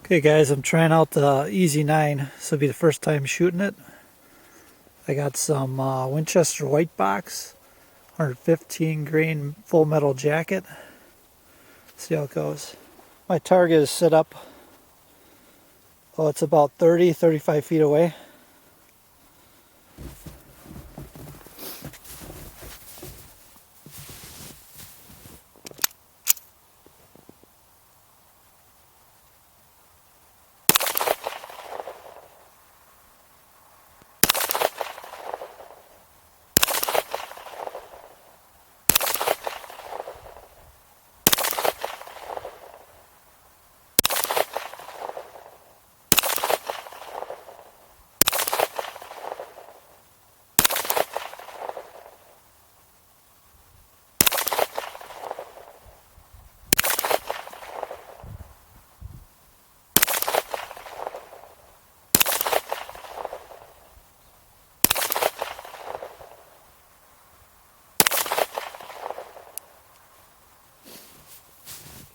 Okay guys, I'm trying out the EZ9. This will be the first time shooting it. I got some Winchester white box, 115 grain full metal jacket. See how it goes. My target is set up, it's about 30-35 feet away.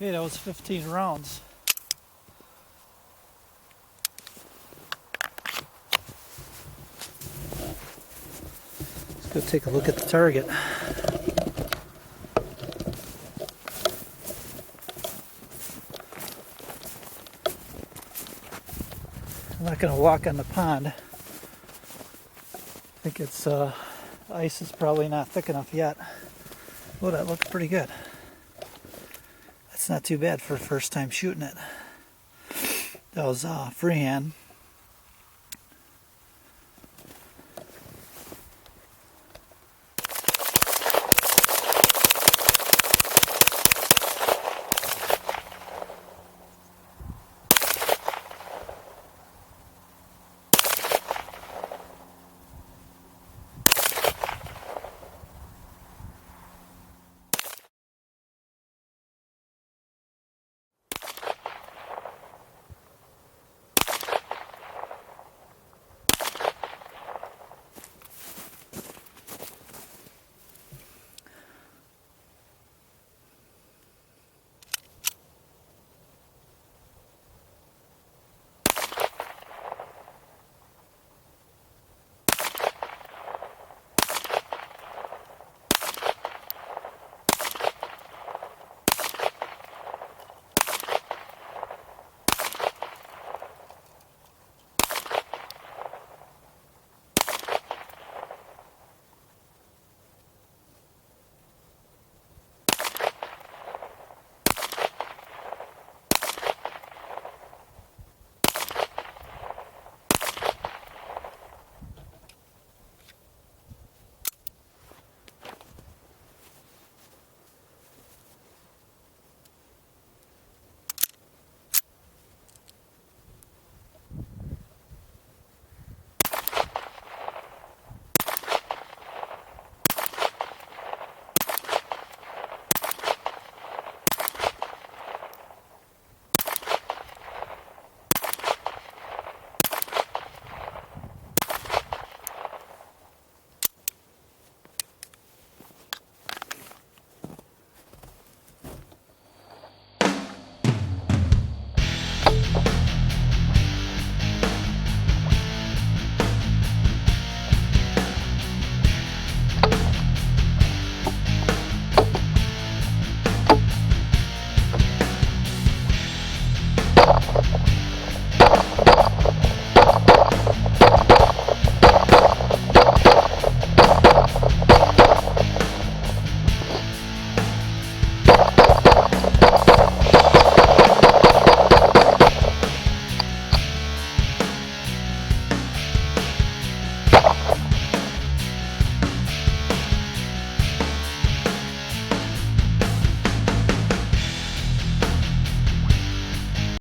Okay, that was 15 rounds. Let's go take a look at the target. I'm not going to walk on the pond. I think it's ice is probably not thick enough yet. Oh, that looks pretty good. That's not too bad for first time shooting it. That was freehand.